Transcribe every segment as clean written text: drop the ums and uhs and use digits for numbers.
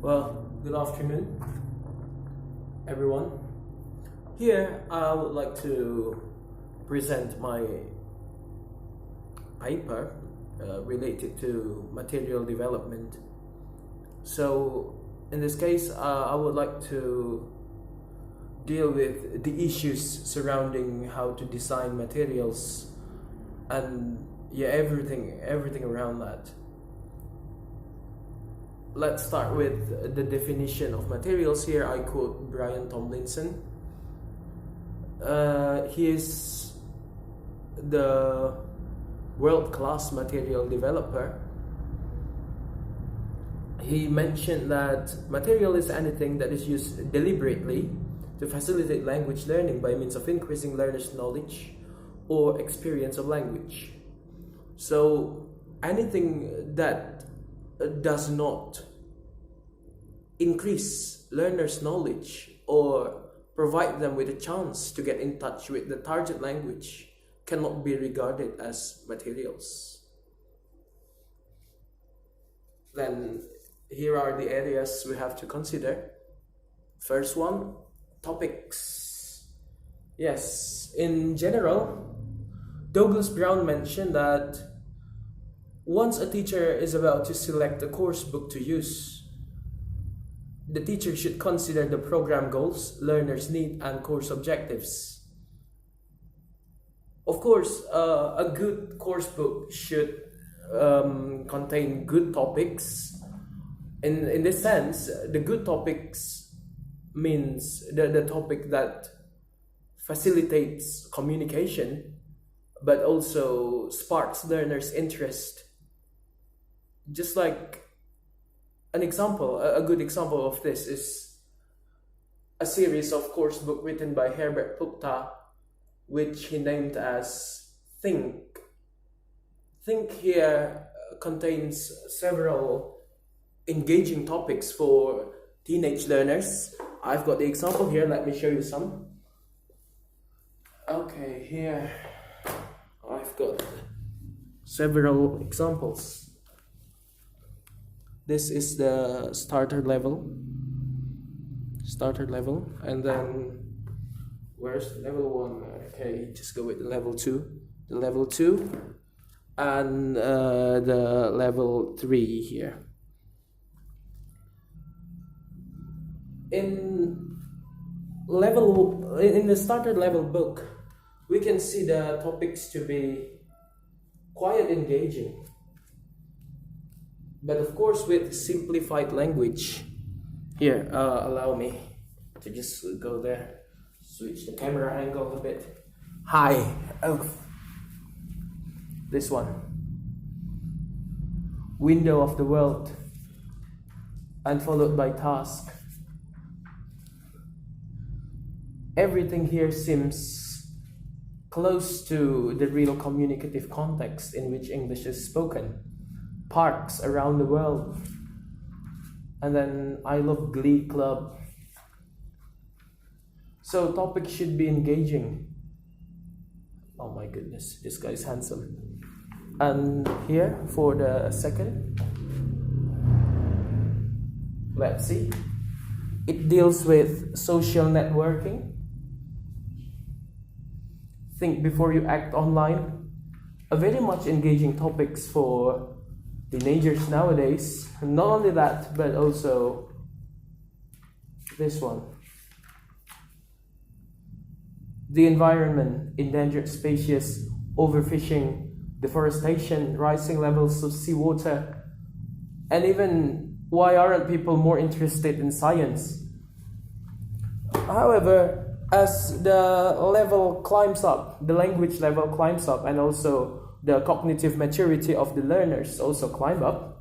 Well, good afternoon, everyone. Here, I would like to present my paper related to material development. So, in this case, I would like to deal with the issues surrounding how to design materials and everything around that. Let's start with the definition of materials. Here I quote Brian Tomlinson. He is the world-class material developer. He mentioned that material is anything that is used deliberately to facilitate language learning by means of increasing learners' knowledge or experience of language. So anything that does not increase learners' knowledge or provide them with a chance to get in touch with the target language cannot be regarded as materials. Then here are the areas we have to consider. First one, topics. Yes, in general, Douglas Brown mentioned that once a teacher is about to select a course book to use, the teacher should consider the program goals, learners' need, and course objectives. Of course, a good course book should contain good topics. In this sense, the good topics means the topic that facilitates communication, but also sparks learners' interest. Just like a good example of this is a series of course book written by Herbert Pukta, which he named as Think. Think here contains several engaging topics for teenage learners. I've got the example here, let me show you some. Okay, here I've got several examples. This is the starter level, and then where's level 1? Okay, just go with the level 2, and the level 3 here. In the starter level book, we can see the topics to be quite engaging, but of course with simplified language. Here, allow me to just go there, switch the camera angle a bit. Hi. Oh, this one, window of the world, and followed by task. Everything here seems close to the real communicative context in which English is spoken. Parks around the world, and then I love Glee Club. So topics should be engaging. Oh my goodness, this guy's handsome. And here for the second, let's see, it deals with social networking. Think before you act online. A very much engaging topics for teenagers nowadays. And not only that, but also this one, the environment, endangered species, overfishing, deforestation, rising levels of seawater, and even why aren't people more interested in science? However, as the level climbs up, the language level climbs up, and also the cognitive maturity of the learners also climb up,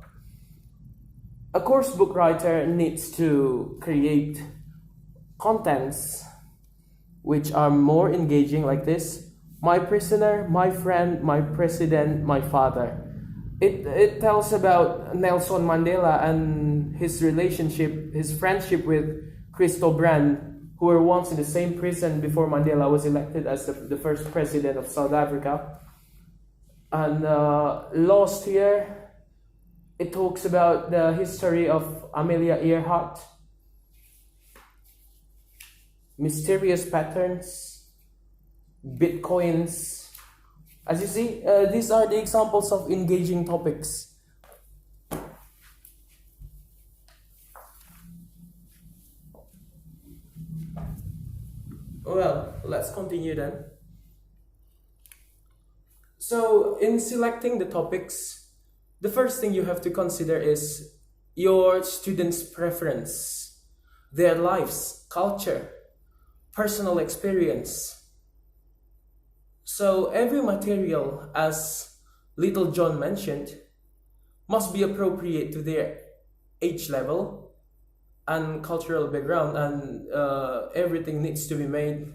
a course book writer needs to create contents which are more engaging, like this: my prisoner, my friend, my president, my father. It tells about Nelson Mandela and his friendship with Christo Brand, who were once in the same prison before Mandela was elected as the first president of South Africa. And lost here It talks about the history of Amelia Earhart, mysterious patterns, bitcoins. As you see, these are the examples of engaging topics. Well, let's continue then. So, in selecting the topics, the first thing you have to consider is your students' preference, their lives, culture, personal experience. So, every material, as Little John mentioned, must be appropriate to their age level and cultural background, and everything needs to be made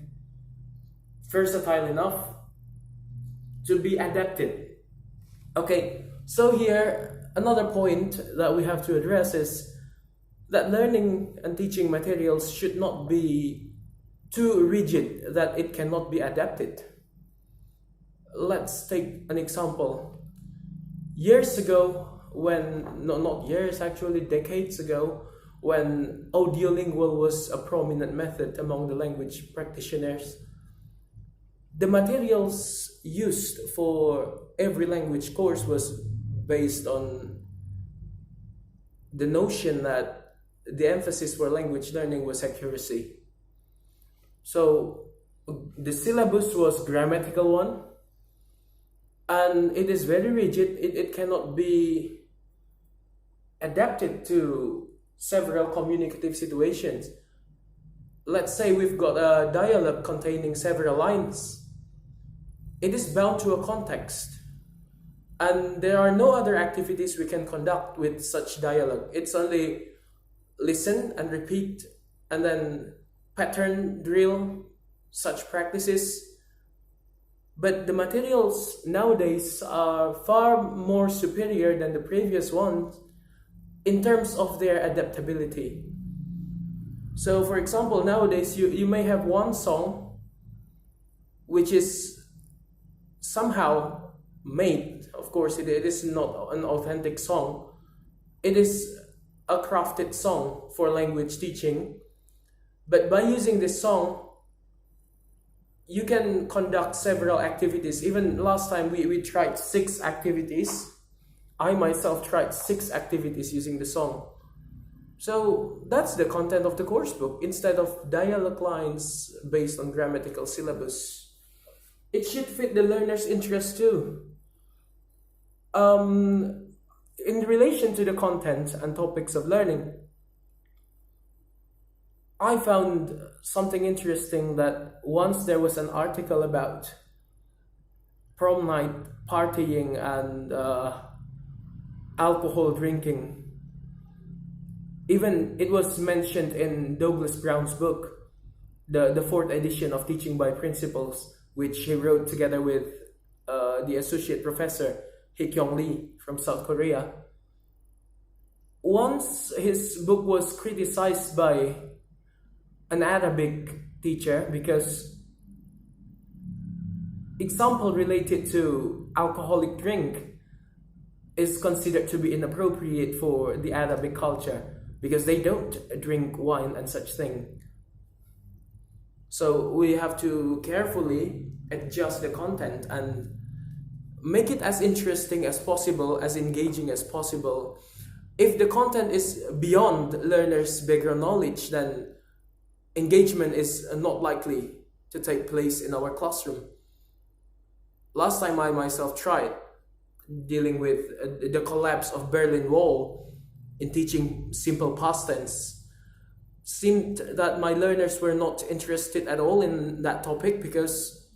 versatile enough to be adapted. Okay, so here another point that we have to address is that learning and teaching materials should not be too rigid that it cannot be adapted. Let's take an example. Years ago, not years, actually decades ago, when audiolingual was a prominent method among the language practitioners, the materials used for every language course was based on the notion that the emphasis for language learning was accuracy. So the syllabus was grammatical one, and it is very rigid. It cannot be adapted to several communicative situations. Let's say we've got a dialogue containing several lines. It is bound to a context, and there are no other activities we can conduct with such dialogue. It's only listen and repeat, and then pattern drill, such practices. But the materials nowadays are far more superior than the previous ones in terms of their adaptability. So for example, nowadays you may have one song which is somehow made. Of course, it is not an authentic song. It is a crafted song for language teaching. But by using this song, you can conduct several activities. Even last time we tried 6 activities. I myself tried 6 activities using the song. So that's the content of the course book. Instead of dialogue lines based on grammatical syllabus, it should fit the learner's interest too. In relation to the content and topics of learning, I found something interesting that once there was an article about prom night partying and alcohol drinking. Even it was mentioned in Douglas Brown's book, the 4th edition of Teaching by Principles, which he wrote together with the associate professor Hee-Kyung Lee from South Korea. Once his book was criticized by an Arabic teacher because example related to alcoholic drink is considered to be inappropriate for the Arabic culture because they don't drink wine and such thing. So we have to carefully adjust the content and make it as interesting as possible, as engaging as possible. If the content is beyond learners' background knowledge, then engagement is not likely to take place in our classroom. Last time I myself tried dealing with the collapse of Berlin Wall in teaching simple past tense, seemed that my learners were not interested at all in that topic because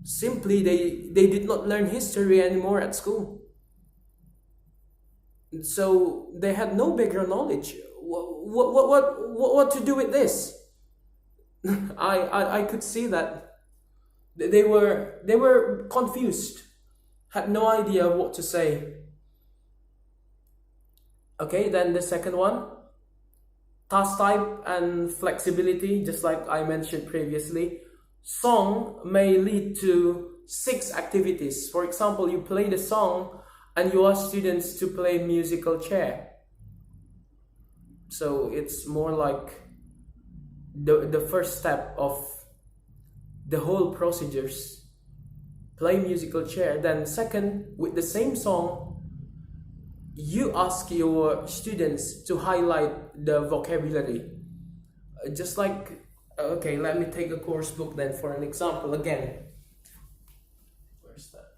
simply they did not learn history anymore at school. So they had no background knowledge. What to do with this? I could see that they were confused, had no idea what to say. Okay, then the second one, task type and flexibility, just like I mentioned previously. Song may lead to 6 activities. For example, you play the song and you ask students to play musical chair. So it's more like the first step of the whole procedures. Play musical chair. Then second, with the same song, you ask your students to highlight the vocabulary. Just like, okay, let me take a course book then for an example again. Where's that?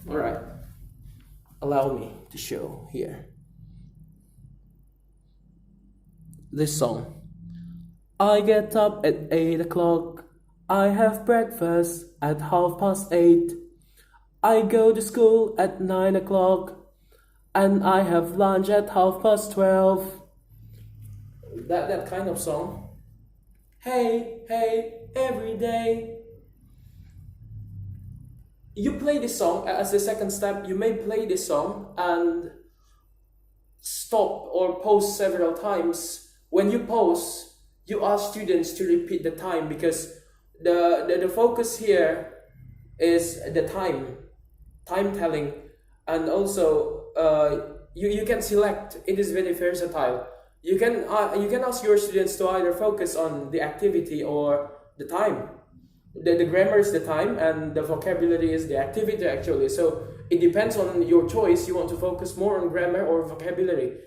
All right. Allow me to show here. This song. I get up at 8 o'clock. I have breakfast at 8:30. I go to school at 9 o'clock. And I have lunch at 12:30. That kind of song. Hey, hey, every day. You play this song as the second step. You may play this song and stop or pause several times. When you pause, you ask students to repeat the time, because the focus here is the time telling, and also you can select. It is very versatile. You can ask your students to either focus on the activity or the time. The grammar is the time and the vocabulary is the activity actually. So it depends on your choice. You want to focus more on grammar or vocabulary.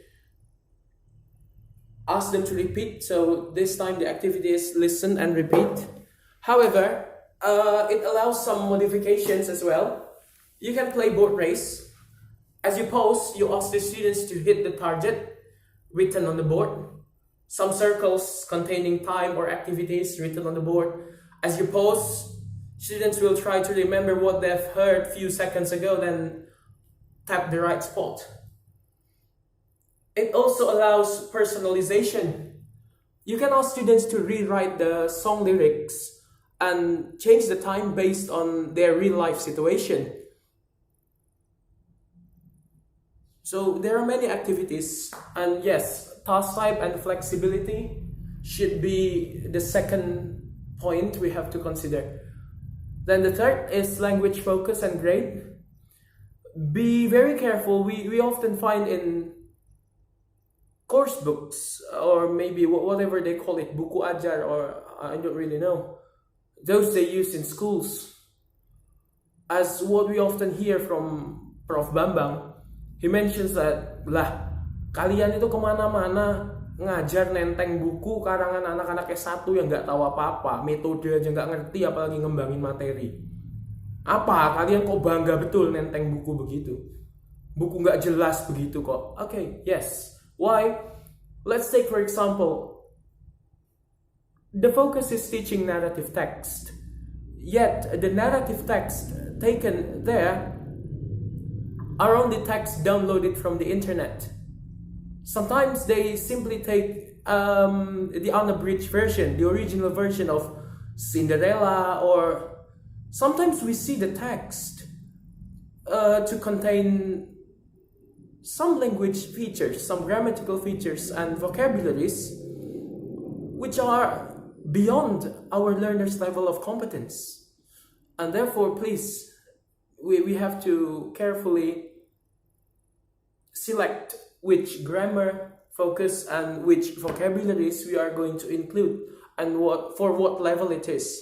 Ask them to repeat. So this time the activity is listen and repeat. However, it allows some modifications as well. You can play board race. As you pause, you ask the students to hit the target written on the board. Some circles containing time or activities written on the board. As you pause, students will try to remember what they've heard a few seconds ago, then tap the right spot. It also allows personalization. You can ask students to rewrite the song lyrics and change the time based on their real life situation. So there are many activities, and yes, task type and flexibility should be the second point we have to consider. Then the third is language focus and grade. Be very careful. We often find in course books, or maybe whatever they call it, buku ajar, or I don't really know, those they use in schools, as what we often hear from Prof. Bambang. He mentions that, lah, kalian itu kemana-mana ngajar nenteng buku karangan anak-anak S1 yang nggak tahu apa-apa, metode aja nggak ngerti, apalagi ngembangin materi. Apa, kalian kok bangga betul nenteng buku begitu? Buku nggak jelas begitu kok. Okay, yes. Why? Let's take for example, the focus is teaching narrative text. Yet, the narrative text taken there are only text downloaded from the internet. Sometimes they simply take the unabridged version, the original version of Cinderella, or sometimes we see the text to contain some language features, some grammatical features and vocabularies which are beyond our learners' level of competence. And therefore, please, we have to carefully select which grammar focus and which vocabularies we are going to include, and for what level it is.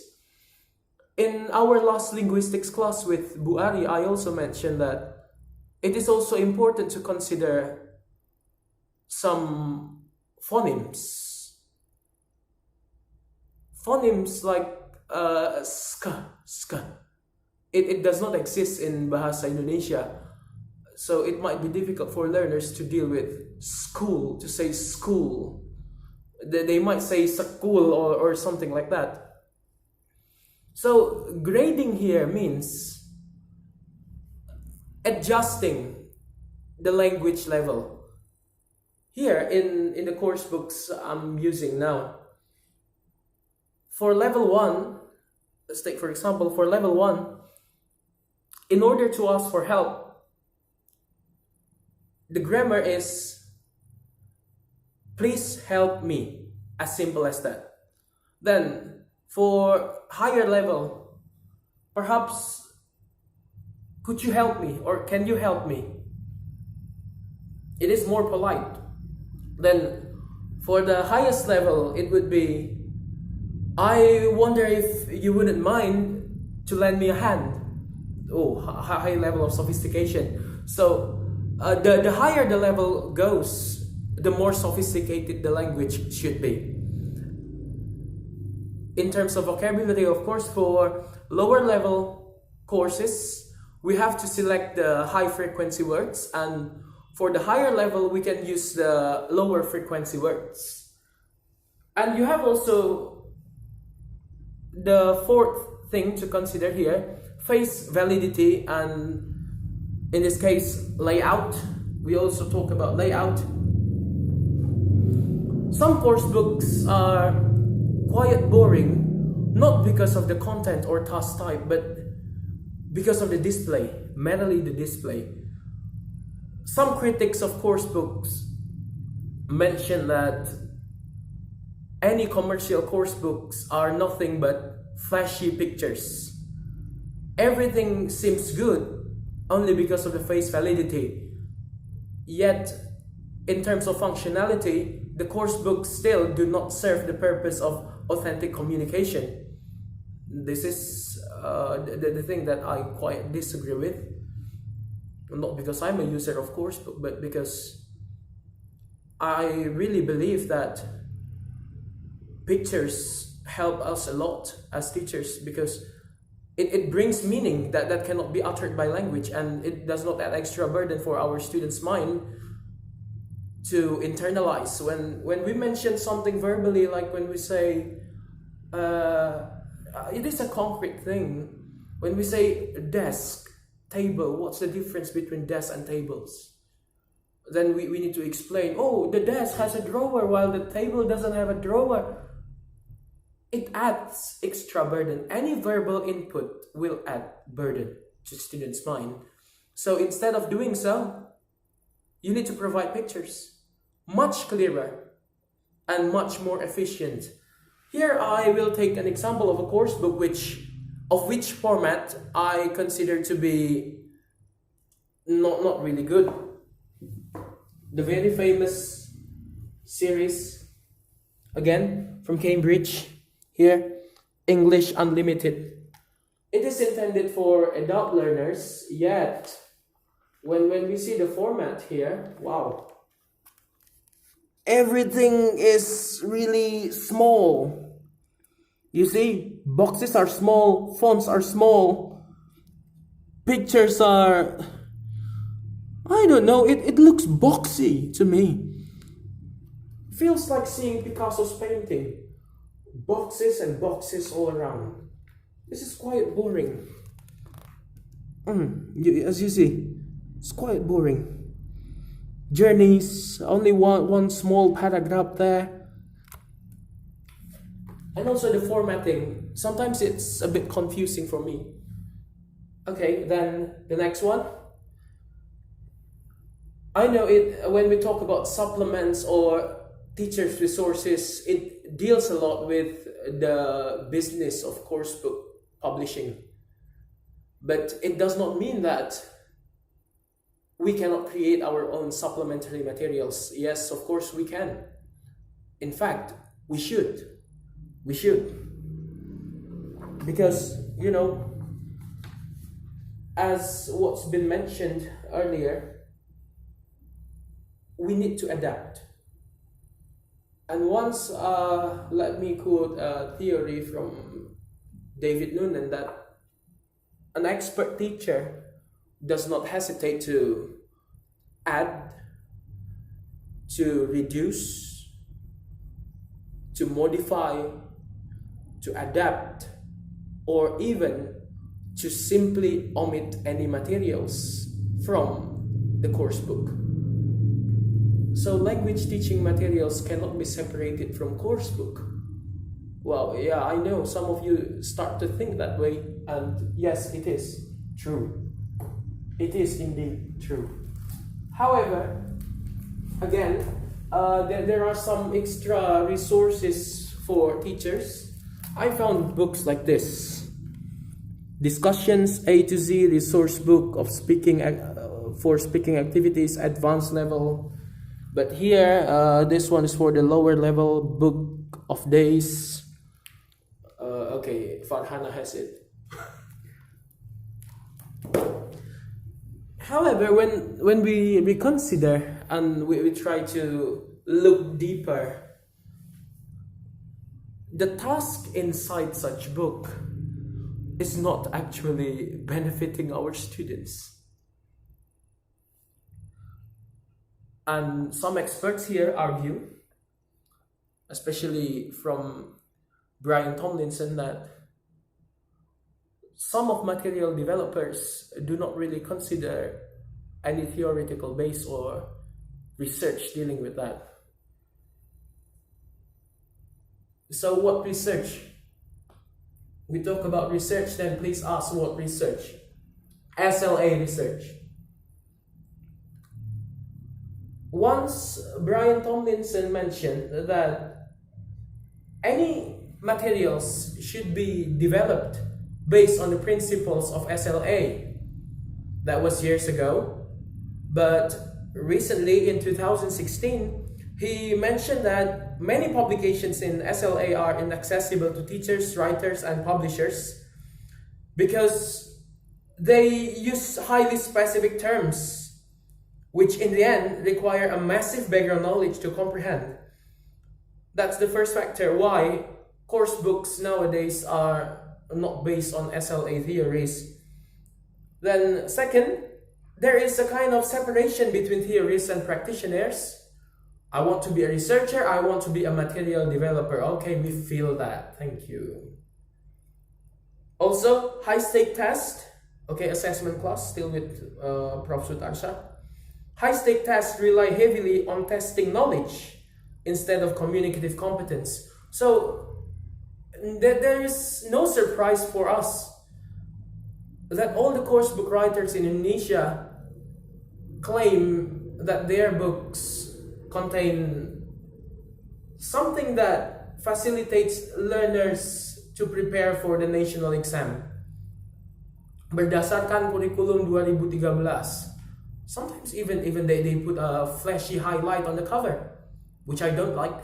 In our last linguistics class with Bu Ari, I also mentioned that it is also important to consider some phonemes. Phonemes like ska. It does not exist in Bahasa Indonesia. So it might be difficult for learners to deal with school, to say school. They might say school or something like that. So grading here means adjusting the language level. Here in the course books I'm using now, for level 1, let's take for example, for level 1, in order to ask for help, the grammar is Please help me. As simple as that. Then, for higher level, perhaps, could you help me or can you help me? It is more polite. Then, for the highest level, it would be, I wonder if you wouldn't mind to lend me a hand. Oh, high level of sophistication. So, the higher the level goes, the more sophisticated the language should be. In terms of vocabulary, of course, for lower level courses, we have to select the high frequency words, and for the higher level, we can use the lower frequency words. And you have also the fourth thing to consider here, face validity, and in this case, layout. We also talk about layout. Some course books are quite boring, not because of the content or task type, but because of the display, merely the display. Some critics of course books mention that any commercial course books are nothing but flashy pictures. Everything seems good only because of the face validity. Yet, in terms of functionality, the course books still do not serve the purpose of authentic communication. This is the thing that I quite disagree with. Not because I'm a user of course book, but because I really believe that pictures help us a lot as teachers, because it brings meaning that cannot be uttered by language, and it does not add extra burden for our students' mind to internalize. When we mention something verbally, like when we say, it is a concrete thing. When we say desk, table, what's the difference between desk and tables? Then we need to explain, oh, the desk has a drawer while the table doesn't have a drawer. It adds extra burden. Any verbal input will add burden to students' mind. So instead of doing so, you need to provide pictures. Much clearer and much more efficient. Here I will take an example of a course book of which format I consider to be not really good. The very famous series, again from Cambridge, here, English Unlimited. It is intended for adult learners, yet when we see the format here, wow, everything is really small. You see, boxes are small, fonts are small, pictures are, I don't know, it looks boxy to me. Feels like seeing Picasso's painting. Boxes and boxes all around. This is quite boring. As you see, it's quite boring. Journeys, only one small paragraph there. And also the formatting. Sometimes it's a bit confusing for me. Okay, then the next one. I know it when we talk about supplements or teachers' resources, it deals a lot with the business of course book publishing. But it does not mean that we cannot create our own supplementary materials. Yes, of course we can. In fact, we should. We should. Because, you know, as what's been mentioned earlier, we need to adapt. And once, let me quote a theory from David Noonan, that an expert teacher does not hesitate to add, to reduce, to modify, to adapt, or even to simply omit any materials from the course book. So language teaching materials cannot be separated from course book. Well, yeah, I know some of you start to think that way, and yes, it is true. It is indeed true. However, again, there are some extra resources for teachers. I found books like this: Discussions A to Z Resource Book of Speaking for Speaking Activities, Advanced Level. But here, this one is for the lower level, Book of Days. Okay, Farhana has it. However, when we reconsider and we try to look deeper, the task inside such book is not actually benefiting our students. And some experts here argue, especially from Brian Tomlinson, that some of material developers do not really consider any theoretical base or research dealing with that. So what research? We talk about research, then please ask what research? SLA research. Once Brian Tomlinson mentioned that any materials should be developed based on the principles of SLA. That was years ago. But recently in 2016, he mentioned that many publications in SLA are inaccessible to teachers, writers, and publishers because they use highly specific terms, which in the end require a massive background knowledge to comprehend. That's the first factor why course books nowadays are not based on SLA theories. Then second, there is a kind of separation between theorists and practitioners. I want to be a researcher, I want to be a material developer. Okay, we feel that, thank you. Also, high-stake test. Okay, assessment class, still with Prof. Sutarsha. High-stake tests rely heavily on testing knowledge instead of communicative competence. So there is no surprise for us that all the course book writers in Indonesia claim that their books contain something that facilitates learners to prepare for the national exam berdasarkan kurikulum 2013. Sometimes even they put a flashy highlight on the cover, which I don't like.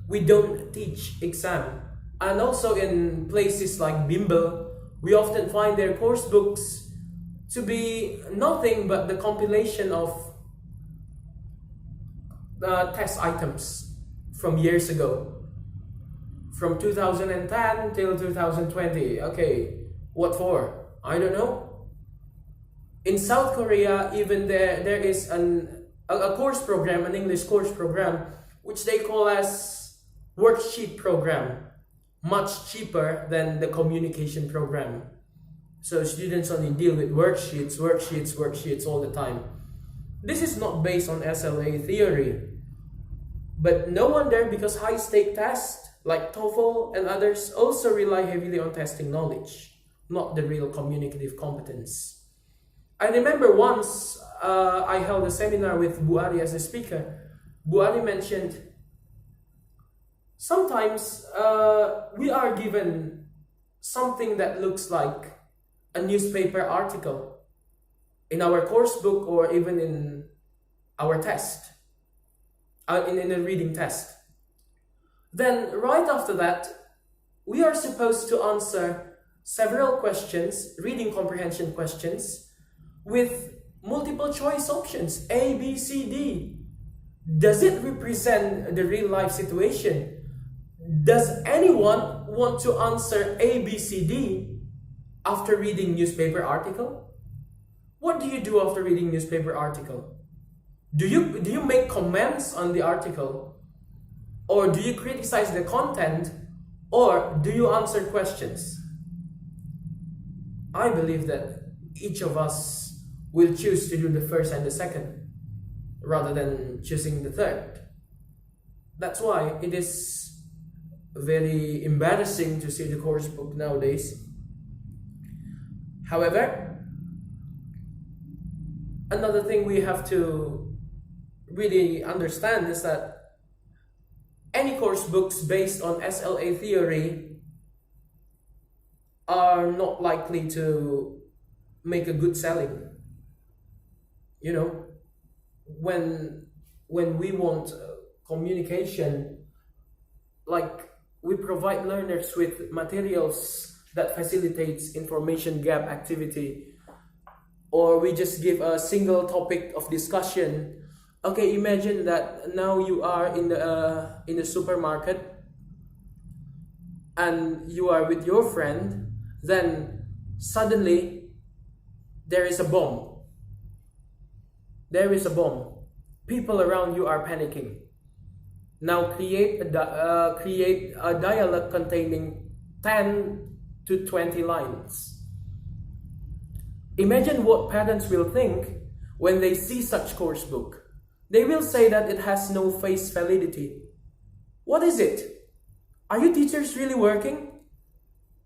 We don't teach exam. And also in places like Bimbel, we often find their course books to be nothing but the compilation of test items from years ago, from 2010 till 2020. Okay, what for? I don't know. In South Korea, even there is a course program, an English course program, which they call as worksheet program, much cheaper than the communication program. So students only deal with worksheets all the time. This is not based on SLA theory. But no wonder, because high-stake tests like TOEFL and others also rely heavily on testing knowledge, not the real communicative competence. I remember once I held a seminar with Bu Ari as a speaker. Bu Ari mentioned sometimes we are given something that looks like a newspaper article in our course book or even in our test, in a reading test. Then right after that, we are supposed to answer several questions, reading comprehension questions, with multiple choice options, A, B, C, D. Does it represent the real life situation? Does anyone want to answer A, B, C, D after reading newspaper article? What do you do after reading newspaper article? Do you make comments on the article? Or do you criticize the content? Or do you answer questions? I believe that each of us will choose to do the first and the second rather than choosing the third. That's why it is very embarrassing to see the course book nowadays. However, another thing we have to really understand is that any course books based on SLA theory are not likely to make a good selling. You know, when we want communication, like we provide learners with materials that facilitates information gap activity, or we just give a single topic of discussion. Okay, imagine that now you are in the supermarket and you are with your friend, then suddenly there is a bomb. There is a bomb. People around you are panicking. Now create a dialogue containing 10 to 20 lines. Imagine what parents will think when they see such course book. They will say that it has no face validity. What is it? Are you teachers really working?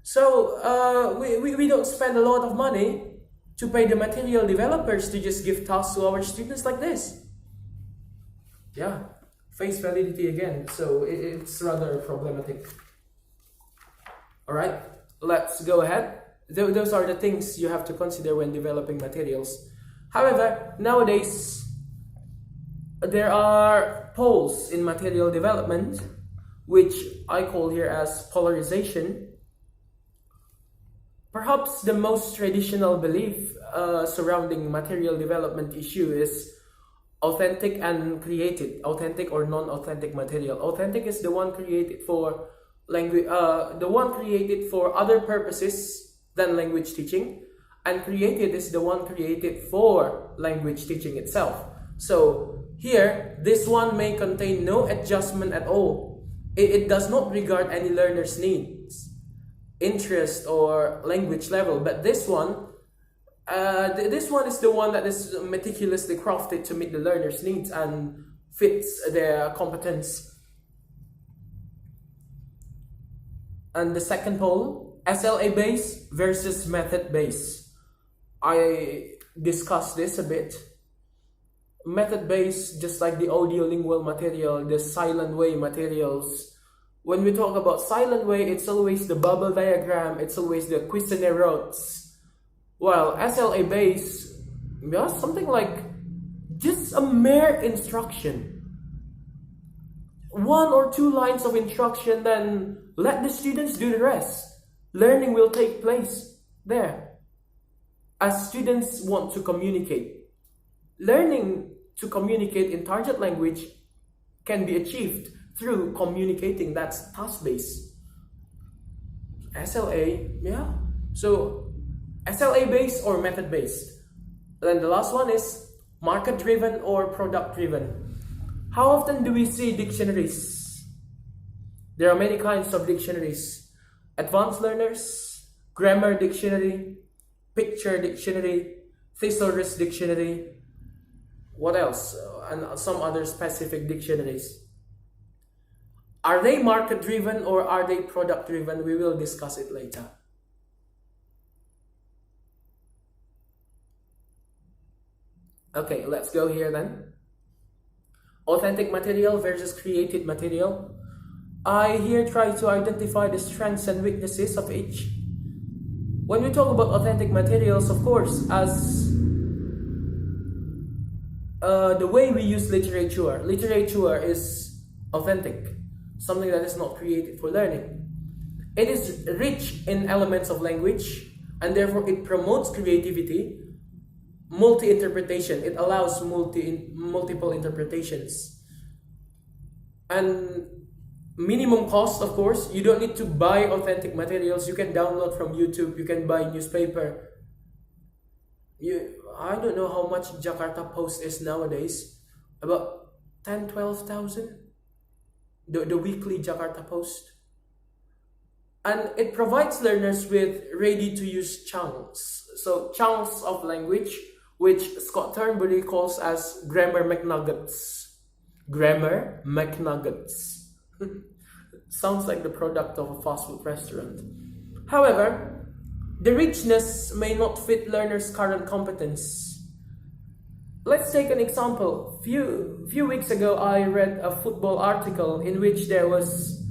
So we don't spend a lot of money to pay the material developers to just give tasks to our students like this. Yeah, face validity again. So it's rather problematic. All right, let's go ahead. Those are the things you have to consider when developing materials. However, nowadays, there are poles in material development, which I call here as polarization. Perhaps the most traditional belief surrounding material development issue is authentic and created, authentic or non-authentic material. Authentic is the one created for language, the one created for other purposes than language teaching, and created is the one created for language teaching itself. So here, this one may contain no adjustment at all. It does not regard any learner's needs, interest, or language level. But this one is the one that is meticulously crafted to meet the learner's needs and fits their competence. And the second pole, SLA based versus method based. I discussed this a bit. Method based, just like the audiolingual material, the silent way materials. When we talk about silent way, it's always the bubble diagram, it's always the questionnaire routes. While SLA based, yeah, something like just a mere instruction. 1 or 2 lines of instruction, then let the students do the rest. Learning will take place there. As students want to communicate, learning to communicate in target language can be achieved through communicating. That's task-based. SLA, yeah. So SLA-based or method-based. Then the last one is market-driven or product-driven. How often do we see dictionaries? There are many kinds of dictionaries. Advanced learners, grammar dictionary, picture dictionary, thesaurus dictionary. What else? And some other specific dictionaries. Are they market-driven or are they product-driven? We will discuss it later. Okay, let's go here then. Authentic material versus created material. I here try to identify the strengths and weaknesses of each. When we talk about authentic materials, of course, as the way we use literature is authentic, something that is not created for learning. It is rich in elements of language, and therefore it promotes creativity, multi-interpretation. It allows multiple interpretations. And minimum cost, of course. You don't need to buy authentic materials. You can download from YouTube. You can buy newspaper. I don't know how much Jakarta Post is nowadays. About 10,000-12,000. The weekly Jakarta Post. And it provides learners with ready-to-use chunks. So chunks of language, which Scott Turnbury calls as grammar McNuggets. Grammar McNuggets. Sounds like the product of a fast food restaurant. However, the richness may not fit learners' current competence. Let's take an example. Few weeks ago, I read a football article in which there was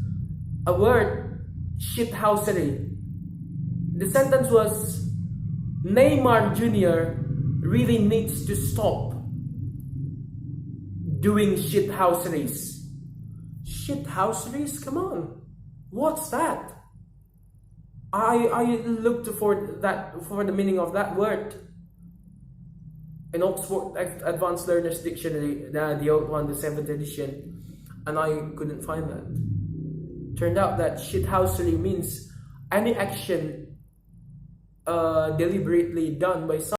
a word, shithousery. The sentence was, Neymar Jr. really needs to stop doing shithouseries. Shithouseries? Come on. What's that? I looked for the meaning of that word in Oxford Advanced Learners Dictionary, the old one, the 7th edition, and I couldn't find that. Turned out that shithousery means any action deliberately done by someone